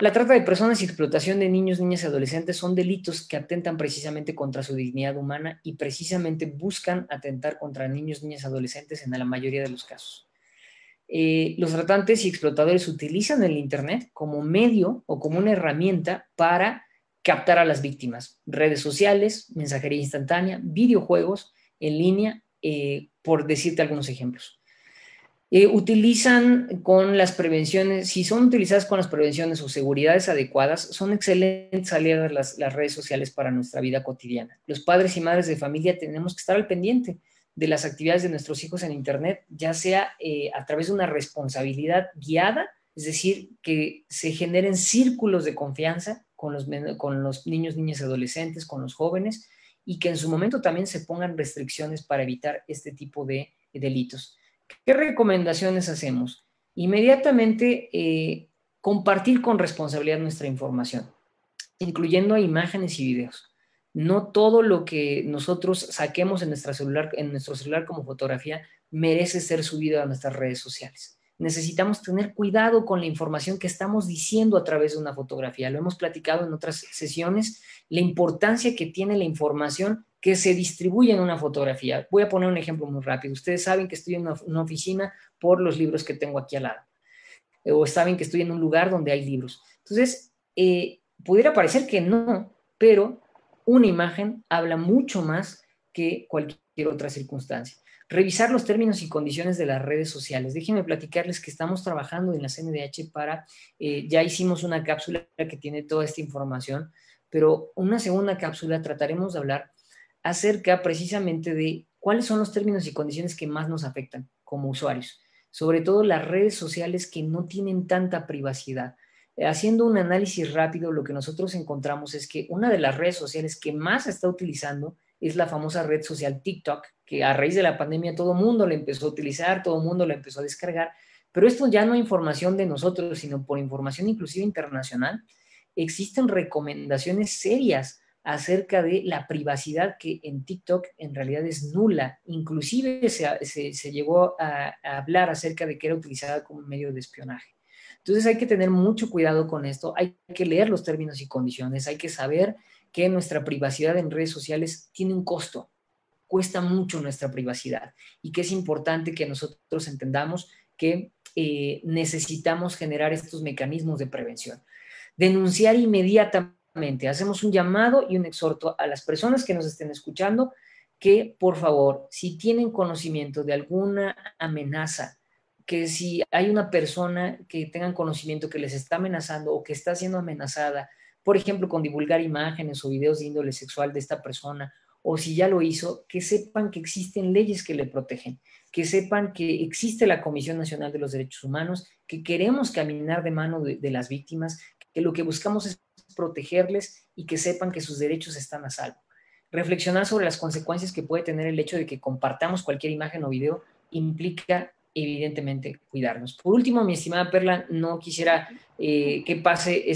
La trata de personas y explotación de niños, niñas y adolescentes son delitos que atentan precisamente contra su dignidad humana y precisamente buscan atentar contra niños, niñas y adolescentes en la mayoría de los casos. Los tratantes y explotadores utilizan el Internet como medio o como una herramienta para captar a las víctimas. Redes sociales, mensajería instantánea, videojuegos en línea, por decirte algunos ejemplos. Utilizan con las prevenciones, si son utilizadas con las prevenciones o seguridades adecuadas, son excelentes aliadas las redes sociales para nuestra vida cotidiana. Los padres y madres de familia tenemos que estar al pendiente de las actividades de nuestros hijos en Internet, ya sea a través de una responsabilidad guiada es decir, que se generen círculos de confianza con los niños, niñas y adolescentes, con los jóvenes, y que en su momento también se pongan restricciones para evitar este tipo de delitos. ¿Qué recomendaciones hacemos? Inmediatamente compartir con responsabilidad nuestra información, incluyendo imágenes y videos. No todo lo que nosotros saquemos en nuestro celular como fotografía merece ser subido a nuestras redes sociales. Necesitamos tener cuidado con la información que estamos diciendo a través de una fotografía. Lo hemos platicado en otras sesiones, la importancia que tiene la información que se distribuye en una fotografía. Voy a poner un ejemplo muy rápido. Ustedes saben que estoy en una oficina por los libros que tengo aquí al lado, o saben que estoy en un lugar donde hay libros. Entonces, pudiera parecer que no, pero una imagen habla mucho más que cualquier otra circunstancia. Revisar los términos y condiciones de las redes sociales. Déjenme platicarles que estamos trabajando en la CNDH para, ya hicimos una cápsula que tiene toda esta información, pero una segunda cápsula trataremos de hablar acerca precisamente de cuáles son los términos y condiciones que más nos afectan como usuarios, sobre todo las redes sociales que no tienen tanta privacidad. Haciendo un análisis rápido, lo que nosotros encontramos es que una de las redes sociales que más se está utilizando es la famosa red social TikTok, que a raíz de la pandemia todo el mundo la empezó a utilizar, todo el mundo la empezó a descargar, pero esto ya no es información de nosotros, sino por información inclusive internacional. Existen recomendaciones serias acerca de la privacidad que en TikTok en realidad es nula. Inclusive se llegó a hablar acerca de que era utilizada como un medio de espionaje. Entonces hay que tener mucho cuidado con esto, hay que leer los términos y condiciones, hay que saber que nuestra privacidad en redes sociales tiene un costo, cuesta mucho nuestra privacidad y que es importante que nosotros entendamos que necesitamos generar estos mecanismos de prevención. Denunciar inmediatamente, hacemos un llamado y un exhorto a las personas que nos estén escuchando que por favor, si tienen conocimiento de alguna amenaza, que si hay una persona que tengan conocimiento que les está amenazando o que está siendo amenazada, por ejemplo, con divulgar imágenes o videos de índole sexual de esta persona, o si ya lo hizo, que sepan que existen leyes que le protegen, que sepan que existe la Comisión Nacional de los Derechos Humanos, que queremos caminar de mano de las víctimas, que lo que buscamos es protegerles y que sepan que sus derechos están a salvo. Reflexionar sobre las consecuencias que puede tener el hecho de que compartamos cualquier imagen o video implica evidentemente cuidarnos. Por último, mi estimada Perla, no quisiera que pase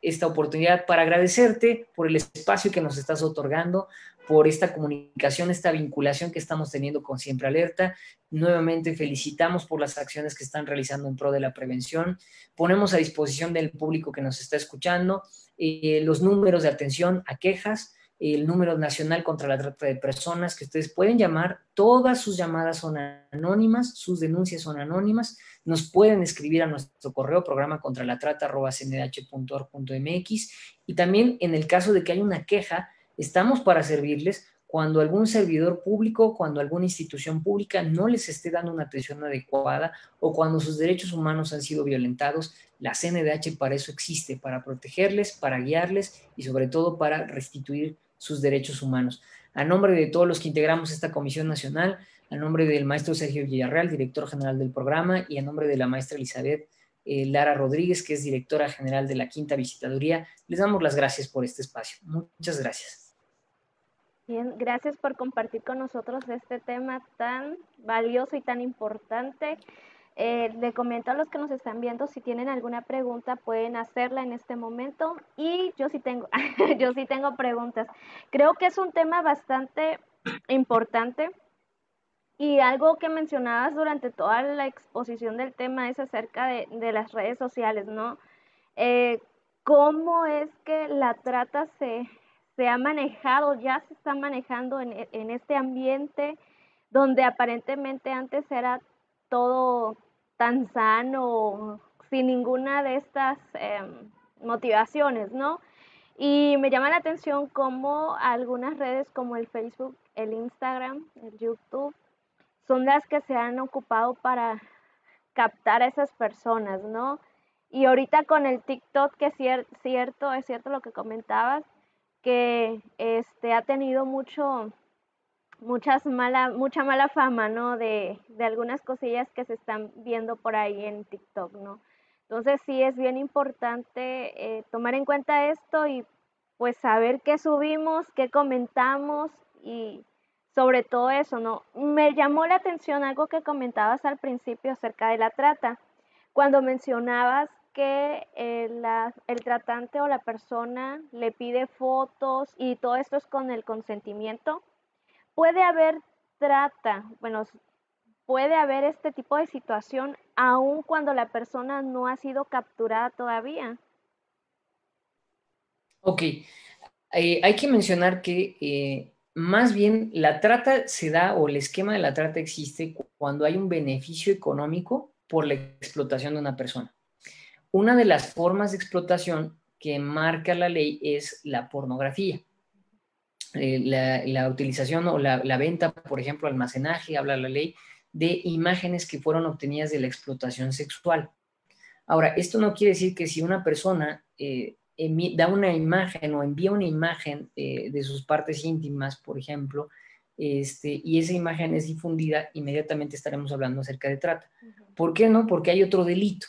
esta oportunidad para agradecerte por el espacio que nos estás otorgando, por esta comunicación, esta vinculación que estamos teniendo con Siempre Alerta. Nuevamente felicitamos por las acciones que están realizando en pro de la prevención. Ponemos a disposición del público que nos está escuchando los números de atención a quejas, el número nacional contra la trata de personas que ustedes pueden llamar. Todas sus llamadas son anónimas, sus denuncias son anónimas. Nos pueden escribir a nuestro correo programacontralatrata@cndh.org.mx, y también en el caso de que haya una queja, estamos para servirles cuando algún servidor público, cuando alguna institución pública no les esté dando una atención adecuada o cuando sus derechos humanos han sido violentados. La CNDH para eso existe, para protegerles, para guiarles y sobre todo para restituir sus derechos humanos. A nombre de todos los que integramos esta Comisión Nacional, a nombre del maestro Sergio Villarreal, director general del programa, y a nombre de la maestra Elizabeth Lara Rodríguez, que es directora general de la Quinta Visitaduría, les damos las gracias por este espacio. Muchas gracias. Bien, gracias por compartir con nosotros este tema tan valioso y tan importante. Le comento a los que nos están viendo, si tienen alguna pregunta pueden hacerla en este momento, y yo sí tengo, yo sí tengo preguntas. Creo que es un tema bastante importante, y algo que mencionabas durante toda la exposición del tema es acerca de las redes sociales, ¿no? ¿Cómo es que la trata se ha manejado, ya se está manejando en este ambiente donde aparentemente antes era todo tan sano, sin ninguna de estas motivaciones, ¿no? Y me llama la atención cómo algunas redes como el Facebook, el Instagram, el YouTube, son las que se han ocupado para captar a esas personas, ¿no? Y ahorita con el TikTok, que es cierto lo que comentabas, que ha tenido mucha mala fama, ¿no? De algunas cosillas que se están viendo por ahí en TikTok, ¿no? Entonces sí es bien importante tomar en cuenta esto y pues saber qué subimos, qué comentamos y sobre todo eso, ¿no? Me llamó la atención algo que comentabas al principio acerca de la trata, cuando mencionabas que el tratante o la persona le pide fotos y todo esto es con el consentimiento. Puede haber trata, bueno, puede haber este tipo de situación aun cuando la persona no ha sido capturada todavía. Ok, hay que mencionar que más bien la trata se da o el esquema de la trata existe cuando hay un beneficio económico por la explotación de una persona. Una de las formas de explotación que marca la ley es la pornografía. La utilización o la venta, por ejemplo, almacenaje, habla la ley, de imágenes que fueron obtenidas de la explotación sexual. Ahora, esto no quiere decir que si una persona da una imagen o envía una imagen de sus partes íntimas, por ejemplo, y esa imagen es difundida, inmediatamente estaremos hablando acerca de trata. ¿Por qué no? Porque hay otro delito,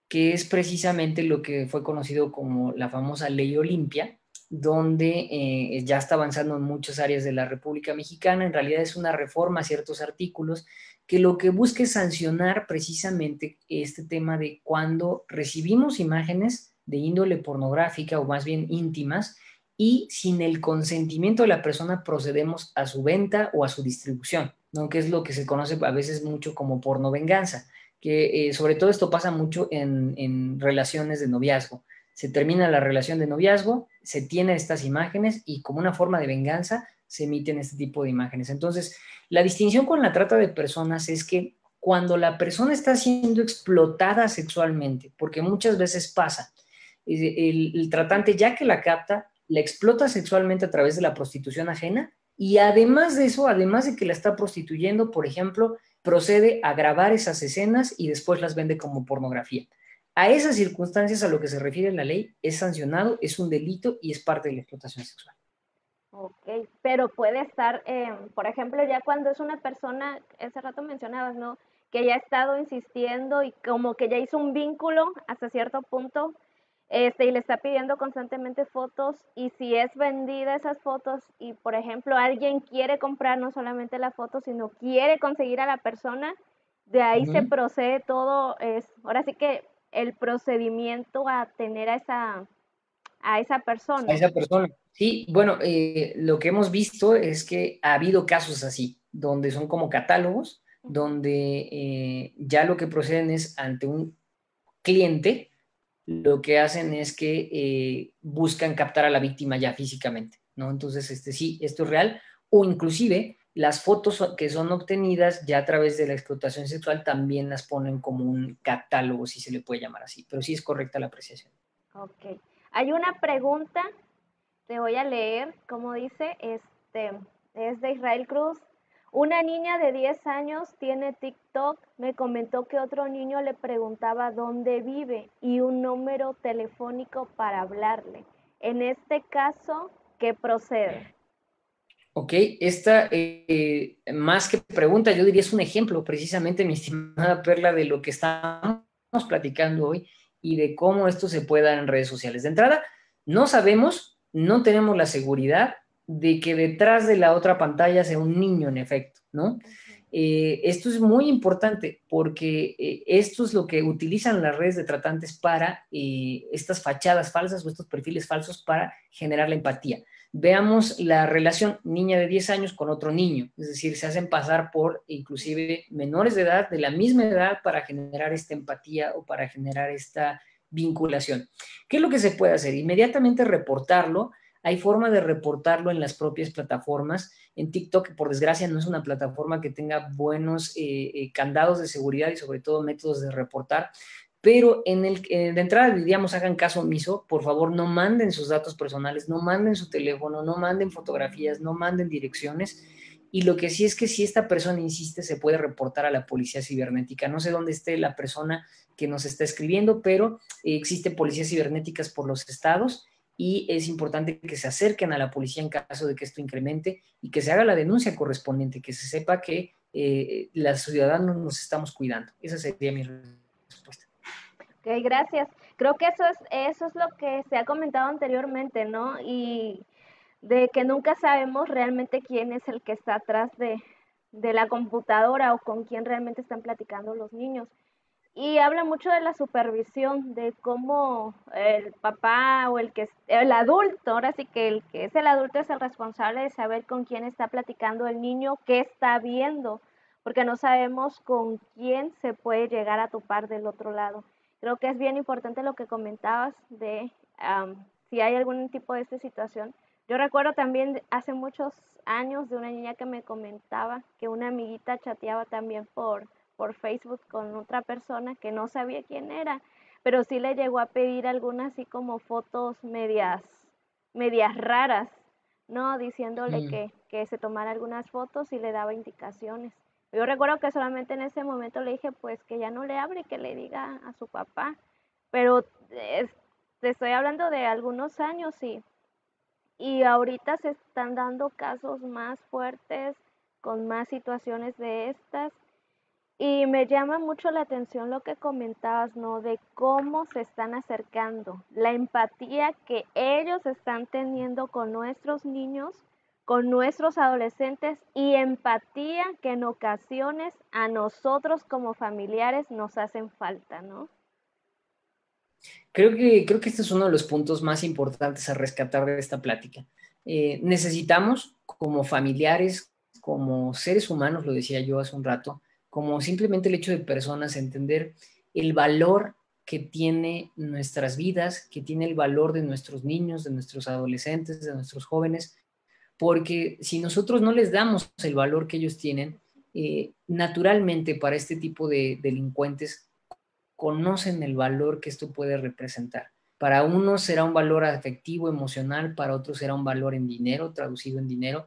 que es precisamente lo que fue conocido como la famosa Ley Olimpia, donde ya está avanzando en muchas áreas de la República Mexicana. En realidad es una reforma a ciertos artículos que lo que busca es sancionar precisamente este tema de cuando recibimos imágenes de índole pornográfica o más bien íntimas y sin el consentimiento de la persona procedemos a su venta o a su distribución, ¿no? Que es lo que se conoce a veces mucho como pornovenganza, que sobre todo esto pasa mucho en relaciones de noviazgo. Se termina la relación de noviazgo, se tienen estas imágenes y como una forma de venganza se emiten este tipo de imágenes. Entonces, la distinción con la trata de personas es que cuando la persona está siendo explotada sexualmente, porque muchas veces pasa, el tratante ya que la capta, la explota sexualmente a través de la prostitución ajena y además de eso, además de que la está prostituyendo, por ejemplo, procede a grabar esas escenas y después las vende como pornografía. A esas circunstancias a lo que se refiere la ley es sancionado, es un delito y es parte de la explotación sexual. Ok, pero puede estar, por ejemplo, ya cuando es una persona, ese rato mencionabas, ¿no? Que ya ha estado insistiendo y como que ya hizo un vínculo hasta cierto punto, y le está pidiendo constantemente fotos y si es vendida esas fotos y, por ejemplo, alguien quiere comprar no solamente la foto, sino quiere conseguir a la persona, de ahí se procede todo, ahora sí que el procedimiento a tener a esa A persona. esa persona. Sí, bueno, lo que hemos visto es que ha habido casos así, donde son como catálogos, donde ya lo que proceden es ante un cliente, lo que hacen es que buscan captar a la víctima ya físicamente, ¿no? Entonces, sí, esto es real, o inclusive las fotos que son obtenidas ya a través de la explotación sexual también las ponen como un catálogo, si se le puede llamar así, pero sí es correcta la apreciación. Ok. Hay una pregunta, te voy a leer, como dice, es de Israel Cruz. Una niña de 10 años tiene TikTok, me comentó que otro niño le preguntaba dónde vive y un número telefónico para hablarle. En este caso, ¿qué procede? Ok, esta más que pregunta, yo diría es un ejemplo precisamente, mi estimada Perla, de lo que estamos platicando hoy y de cómo esto se puede dar en redes sociales. De entrada, no sabemos, no tenemos la seguridad de que detrás de la otra pantalla sea un niño en efecto, ¿no? Esto es muy importante porque esto es lo que utilizan las redes de tratantes para estas fachadas falsas o estos perfiles falsos para generar la empatía. Veamos la relación niña de 10 años con otro niño, es decir, se hacen pasar por inclusive menores de edad, de la misma edad, para generar esta empatía o para generar esta vinculación. ¿Qué es lo que se puede hacer? Inmediatamente reportarlo. Hay forma de reportarlo en las propias plataformas. En TikTok, por desgracia, no es una plataforma que tenga buenos candados de seguridad y sobre todo métodos de reportar. Pero de entrada diríamos, hagan caso omiso, por favor no manden sus datos personales, no manden su teléfono, no manden fotografías, no manden direcciones. Y lo que sí es que si esta persona insiste, se puede reportar a la policía cibernética. No sé dónde esté la persona que nos está escribiendo, pero existen policías cibernéticas por los estados y es importante que se acerquen a la policía en caso de que esto incremente y que se haga la denuncia correspondiente, que se sepa que los ciudadanos nos estamos cuidando. Esa sería mi respuesta. Ok, gracias. Creo que eso es lo que se ha comentado anteriormente, ¿no? Y de que nunca sabemos realmente quién es el que está atrás de la computadora o con quién realmente están platicando los niños. Y habla mucho de la supervisión, de cómo el papá o el adulto, ahora sí que el que es el adulto es el responsable de saber con quién está platicando el niño, qué está viendo, porque no sabemos con quién se puede llegar a topar del otro lado. Creo que es bien importante lo que comentabas de si hay algún tipo de esta situación. Yo recuerdo también hace muchos años de una niña que me comentaba que una amiguita chateaba también por Facebook con otra persona que no sabía quién era, pero sí le llegó a pedir algunas así como fotos medias raras, ¿no? Diciéndole que se tomara algunas fotos y le daba indicaciones. Yo recuerdo que solamente en ese momento le dije pues que ya no le hable, que le diga a su papá, pero te estoy hablando de algunos años y ahorita se están dando casos más fuertes con más situaciones de estas y me llama mucho la atención lo que comentabas, ¿no? De cómo se están acercando, la empatía que ellos están teniendo con nuestros niños, con nuestros adolescentes y empatía que en ocasiones a nosotros como familiares nos hacen falta, ¿no? Creo que este es uno de los puntos más importantes a rescatar de esta plática. Necesitamos, como familiares, como seres humanos, lo decía yo hace un rato, como simplemente el hecho de personas, entender el valor que tiene nuestras vidas, que tiene el valor de nuestros niños, de nuestros adolescentes, de nuestros jóvenes, porque si nosotros no les damos el valor que ellos tienen, naturalmente para este tipo de delincuentes conocen el valor que esto puede representar. Para unos será un valor afectivo, emocional, para otros será un valor en dinero, traducido en dinero.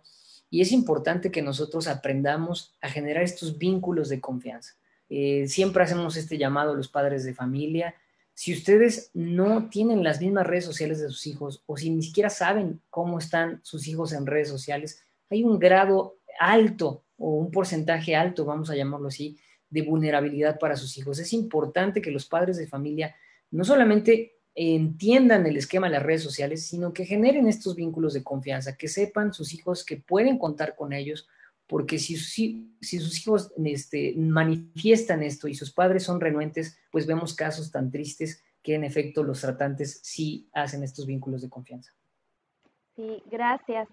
Y es importante que nosotros aprendamos a generar estos vínculos de confianza. Siempre hacemos este llamado a los padres de familia. Si ustedes no tienen las mismas redes sociales de sus hijos o si ni siquiera saben cómo están sus hijos en redes sociales, hay un grado alto o un porcentaje alto, vamos a llamarlo así, de vulnerabilidad para sus hijos. Es importante que los padres de familia no solamente entiendan el esquema de las redes sociales, sino que generen estos vínculos de confianza, que sepan sus hijos que pueden contar con ellos, porque si sus hijos manifiestan esto y sus padres son renuentes, pues vemos casos tan tristes que en efecto los tratantes sí hacen estos vínculos de confianza. Sí, gracias.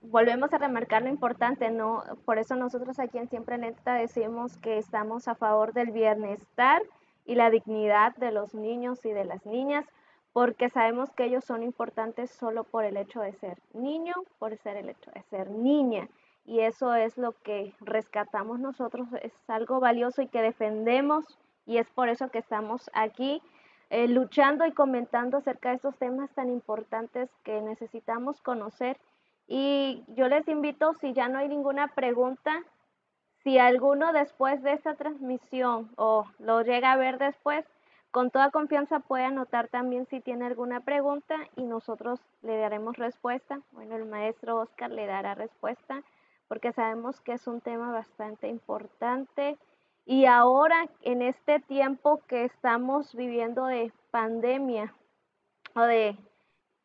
Volvemos a remarcar lo importante, ¿no? Por eso nosotros aquí en Siempre Neta decimos que estamos a favor del bienestar y la dignidad de los niños y de las niñas, porque sabemos que ellos son importantes solo por el hecho de ser niño, por ser el hecho de ser niña. Y eso es lo que rescatamos nosotros, es algo valioso y que defendemos, y es por eso que estamos aquí luchando y comentando acerca de estos temas tan importantes que necesitamos conocer. Y yo les invito, si ya no hay ninguna pregunta, si alguno después de esta transmisión o lo llega a ver después, con toda confianza puede anotar también si tiene alguna pregunta y nosotros le daremos respuesta. Bueno, el maestro Oscar le dará respuesta porque sabemos que es un tema bastante importante y ahora en este tiempo que estamos viviendo de pandemia o de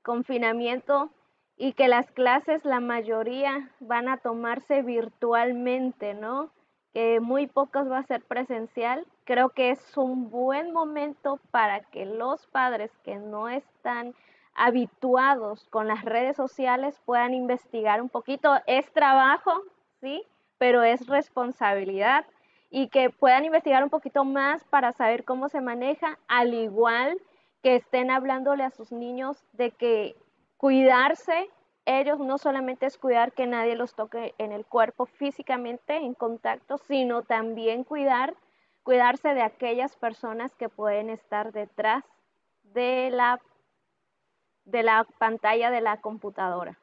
confinamiento y que las clases, la mayoría van a tomarse virtualmente, ¿no? Que muy pocas va a ser presencial. Creo que es un buen momento para que los padres que no están habituados con las redes sociales puedan investigar un poquito. Es trabajo, ¿sí? Pero es responsabilidad y que puedan investigar un poquito más para saber cómo se maneja, al igual que estén hablándole a sus niños de que cuidarse, ellos no solamente es cuidar que nadie los toque en el cuerpo físicamente en contacto, sino también cuidarse de aquellas personas que pueden estar detrás de la pantalla de la computadora.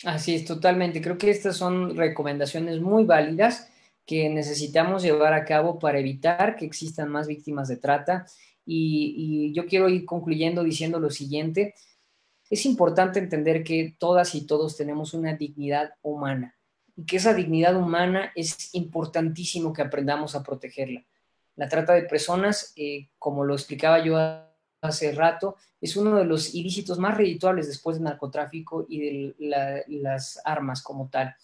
Así es, totalmente. Creo que estas son recomendaciones muy válidas que necesitamos llevar a cabo para evitar que existan más víctimas de trata. Y yo quiero ir concluyendo diciendo lo siguiente. Es importante entender que todas y todos tenemos una dignidad humana y que esa dignidad humana es importantísimo que aprendamos a protegerla. La trata de personas, como lo explicaba yo hace rato, es uno de los ilícitos más redituables después del narcotráfico y de las armas como tal.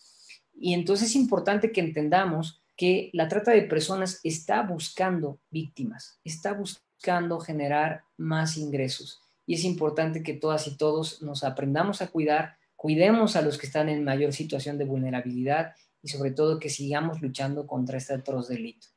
Y entonces es importante que entendamos que la trata de personas está buscando víctimas, está buscando generar más ingresos. Y es importante que todas y todos nos aprendamos a cuidar, cuidemos a los que están en mayor situación de vulnerabilidad y sobre todo que sigamos luchando contra este atroz delito.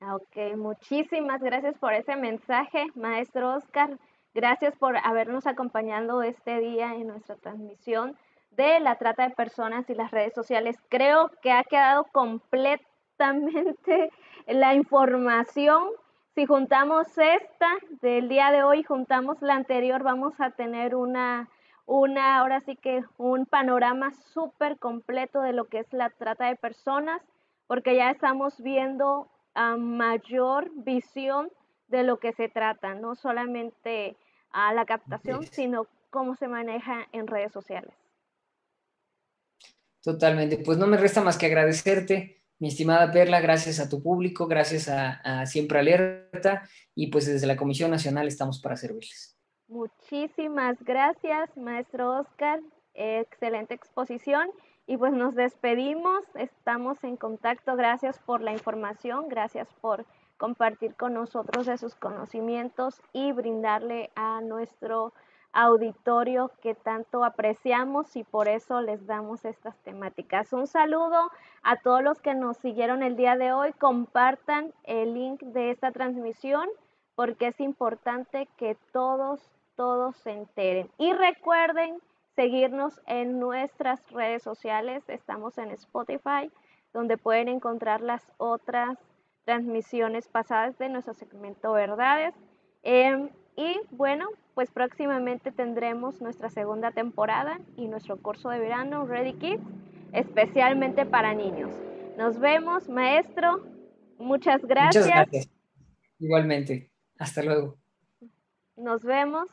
Ok, muchísimas gracias por ese mensaje, maestro Oscar. Gracias por habernos acompañado este día en nuestra transmisión de la trata de personas y las redes sociales. Creo que ha quedado completamente la información. Si juntamos esta del día de hoy, juntamos la anterior, vamos a tener ahora sí que un panorama súper completo de lo que es la trata de personas, porque ya estamos viendo a mayor visión de lo que se trata, no solamente a la captación, sino cómo se maneja en redes sociales. Totalmente, pues no me resta más que agradecerte, mi estimada Perla, gracias a tu público, gracias a Siempre Alerta y pues desde la Comisión Nacional estamos para servirles. Muchísimas gracias, maestro Oscar, excelente exposición y pues nos despedimos, estamos en contacto, gracias por la información, gracias por compartir con nosotros de sus conocimientos y brindarle a nuestro auditorio que tanto apreciamos y por eso les damos estas temáticas. Un saludo a todos los que nos siguieron el día de hoy, compartan el link de esta transmisión porque es importante que todos se enteren. Y recuerden seguirnos en nuestras redes sociales. Estamos en Spotify, donde pueden encontrar las otras transmisiones pasadas de nuestro segmento Verdades. Y bueno, pues próximamente tendremos nuestra segunda temporada y nuestro curso de verano Ready Kids, especialmente para niños. Nos vemos, maestro. Muchas gracias. Muchas gracias. Igualmente. Hasta luego. Nos vemos.